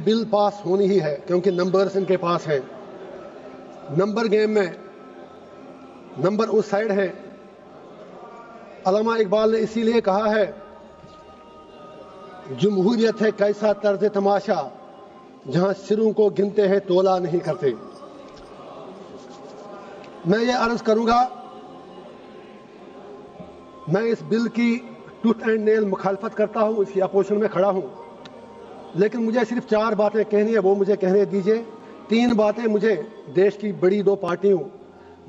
بل پاس ہونی ہی ہے کیونکہ نمبرز ان کے پاس ہیں. نمبر گیم میں نمبر اس سائڈ ہے. علامہ اقبال نے اسی لیے کہا ہے جمہوریت ہے کیسا طرز تماشا جہاں سروں کو گنتے ہیں تولا نہیں کرتے. میں یہ عرض کروں گا میں اس بل کی ٹوتھ اینڈ نیل مخالفت کرتا ہوں, اس کی اپوزیشن میں کھڑا ہوں, لیکن مجھے صرف 4 باتیں کہنی ہے, وہ مجھے کہنے دیجئے. 3 باتیں مجھے دیش کی بڑی 2 پارٹیوں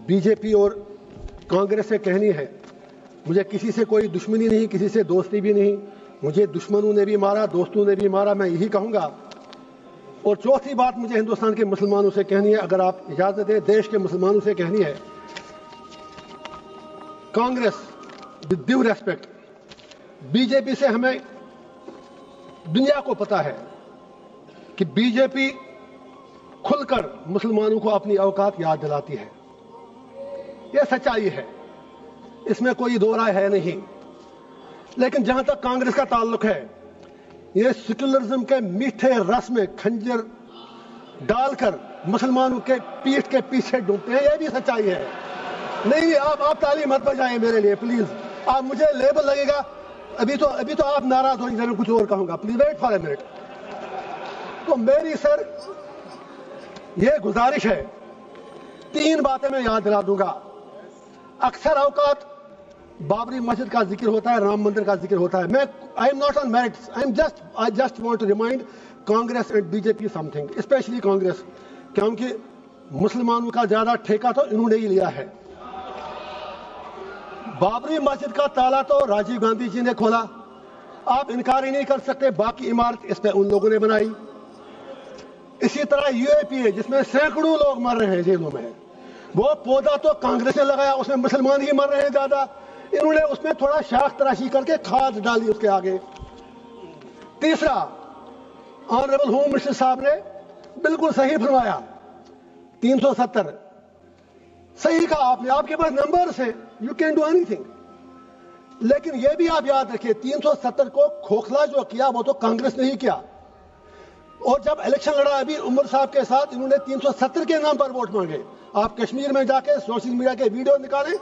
بی جے پی اور کانگریس سے کہنی ہے. مجھے کسی سے کوئی دشمنی نہیں, کسی سے دوستی بھی نہیں. مجھے دشمنوں نے بھی مارا, دوستوں نے بھی مارا, میں یہی کہوں گا. اور چوتھی بات مجھے ہندوستان کے مسلمانوں سے کہنی ہے, اگر آپ اجازت دیں, دیش کے مسلمانوں سے کہنی ہے. Congress with due respect, B J P سے ہمیں دنیا کو پتا ہے کہ بی جے پی کھل کر مسلمانوں کو اپنی اوقات یاد دلاتی ہے. یہ سچائی ہے, اس میں کوئی دو رائے ہے نہیں. لیکن جہاں تک کانگریس کا تعلق ہے, یہ سیکولرزم کے میٹھے رس میں کھنجر ڈال کر مسلمانوں کے پیٹھ کے پیچھے ڈوبتے ہیں. یہ بھی سچائی ہے. نہیں آپ تعلیم مت بجائیں میرے لیے پلیز. آپ مجھے لیبل لگے گا, ابھی تو آپ ناراض ہو جائیں, کچھ اور کہوں گا. Please wait for a minute. تو میری سر یہ گزارش ہے, 3 باتیں میں یاد دلا دوں گا. اکثر اوقات بابری مسجد کا ذکر ہوتا ہے, رام مندر کا ذکر ہوتا ہے. میں I am not on merits, I just want to remind Congress and B J P something, especially Congress, کیونکہ مسلمانوں کا زیادہ ٹھیکہ تو انہوں نے ہی لیا ہے. بابری مسجد کا تالا تو راجیو گاندھی جی نے کھولا, آپ انکار ہی نہیں کر سکتے. باقی عمارت اس پہ ان لوگوں نے بنائی. اسی طرح یو اے پی ہے جس میں سینکڑوں لوگ مر رہے ہیں جیلوں میں, وہ پودا تو کانگریس نے لگایا, اس میں مسلمان ہی مر رہے ہیں زیادہ. انہوں نے اس میں تھوڑا شاخ تراشی کر کے کھاد ڈالی اس کے آگے. تیسرا, آنریبل ہوم منسٹر صاحب نے بالکل صحیح فرمایا, 370 صحیح کہا آپ نے, آپ کے پاس نمبرز ہیں, you can do any thing. لیکن یہ بھی آپ یاد رکھیے 370 کو کھوکھلا جو کیا وہ تو کانگریس نے ہی کیا. اور جب الیکشن لڑا ابھی عمر صاحب کے ساتھ, انہوں نے 370 کے نام پر ووٹ مانگے. آپ کشمیر میں جا کے سوشل میڈیا کے ویڈیو نکالیں,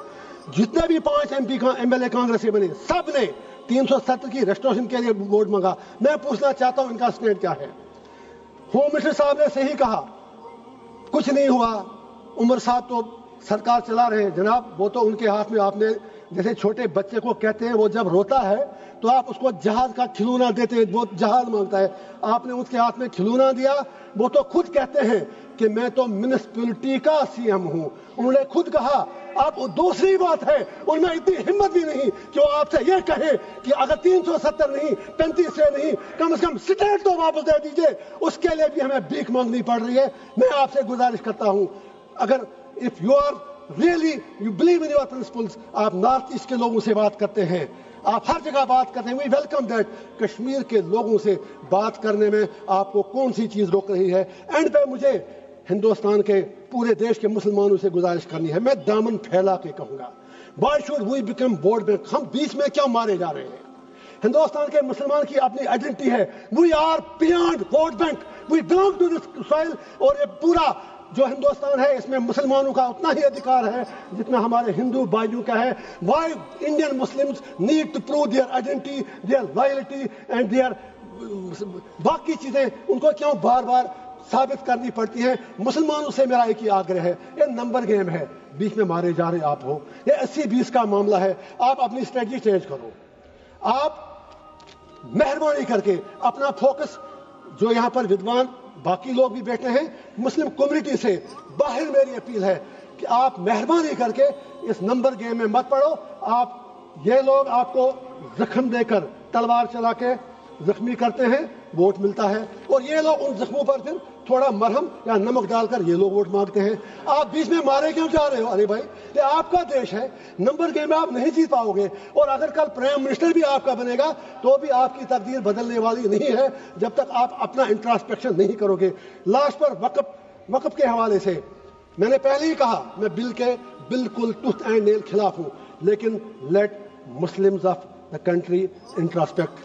جتنے بھی 5 ایم ایل اے کانگریس کے بنے سب نے 370 کی ریسٹوریشن کے لیے ووٹ مانگا. میں پوچھنا چاہتا ہوں ان کا اسٹینڈ کیا ہے. ہوم منسٹر صاحب نے صحیح کہا, کچھ نہیں ہوا, عمر صاحب تو سرکار چلا رہے ہیں. جناب وہ تو ان کے ہاتھ میں, آپ نے جیسے چھوٹے بچے کو کہتے ہیں وہ جب روتا ہے تو آپ اس کو جہاز کا کھلونا دیتے ہیں, وہ جہاز مانگتا ہے, آپ نے اس کے ہاتھ میں کھلونا دیا. وہ تو خود کہتے ہیں کہ میں تو میونسپلٹی کا سی ایم ہوں, انہوں نے خود کہا. اب دوسری بات ہے, ان میں اتنی ہمت بھی نہیں کہ وہ آپ سے یہ کہے کہ اگر 370 نہیں 35 سے نہیں, کم از کم اسٹیٹ تو واپس دے دیجئے. اس کے لیے بھی ہمیں بھیک مانگنی پڑ رہی ہے. میں آپ سے گزارش کرتا ہوں, اگر if you are really you believe in your principles, آپ نارتھ ایسٹ کے لوگوں سے بات کرتے ہیں, آپ ہر جگہ بات کرتے ہیں, we welcome that. کشمیر کے لوگوں سے بات کرنے میں آپ کو کون سی چیز روک رہی ہے؟ اینڈ پہ مجھے ہندوستان کے پورے دیش کے مسلمانوں سے گزارش کرنی ہے, میں دامن پھیلا کے کہوں گا, why should we become vote bank? ہم بیچ میں کیوں مارے جا رہے ہیں؟ ہندوستان کے مسلمان کی اپنی آئیڈینٹی ہے, we are beyond vote bank, we belong to this soil. اور یہ پورا جو ہندوستان ہے اس میں مسلمانوں کا اتنا ہی ادھیکار ہے جتنا ہمارے ہندو بھائیوں کا ہے. Why Indian Muslims need to prove their identity, their loyalty and their باقی چیزیں ان کو کیوں بار بار ثابت کرنی پڑتی ہیں؟ مسلمانوں سے میرا ایک ہی آگرہ ہے, یہ نمبر گیم ہے, بیچ میں مارے جا رہے آپ ہو. یہ 80-20 کا معاملہ ہے. آپ اپنی اسٹریٹجی چینج کرو. آپ مہربانی کر کے اپنا فوکس, جو یہاں پر ودوان باقی لوگ بھی بیٹھے ہیں مسلم کمیونٹی سے, باہر میری اپیل ہے کہ آپ مہربانی کر کے اس نمبر گیم میں مت پڑو. آپ یہ لوگ آپ کو زخم دے کر تلوار چلا کے زخمی کرتے ہیں, ووٹ ملتا ہے, اور یہ لوگ ان زخموں پر پھر تھوڑا مرہم یا نمک ڈال کر یہ لوگ ووٹ مانگتے ہیں. آپ بیچ میں مارے کیوں جا رہے ہو؟ ارے بھائی یہ آپ کا دیش ہے, نمبر گیم میں آپ نہیں جیت پاؤ گے. اور اگر کل پرائم منسٹر بھی آپ کا بنے گا تو بھی آپ کی تقدیر بدلنے والی نہیں ہے جب تک آپ اپنا انٹراسپیکشن نہیں کرو گے. لاسٹ پر وقف کے حوالے سے میں نے پہلے ہی کہا, میں بل کے بالکل ٹوتھ اینڈ نیل خلاف ہوں, لیکن let Muslims of the country introspect.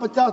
50,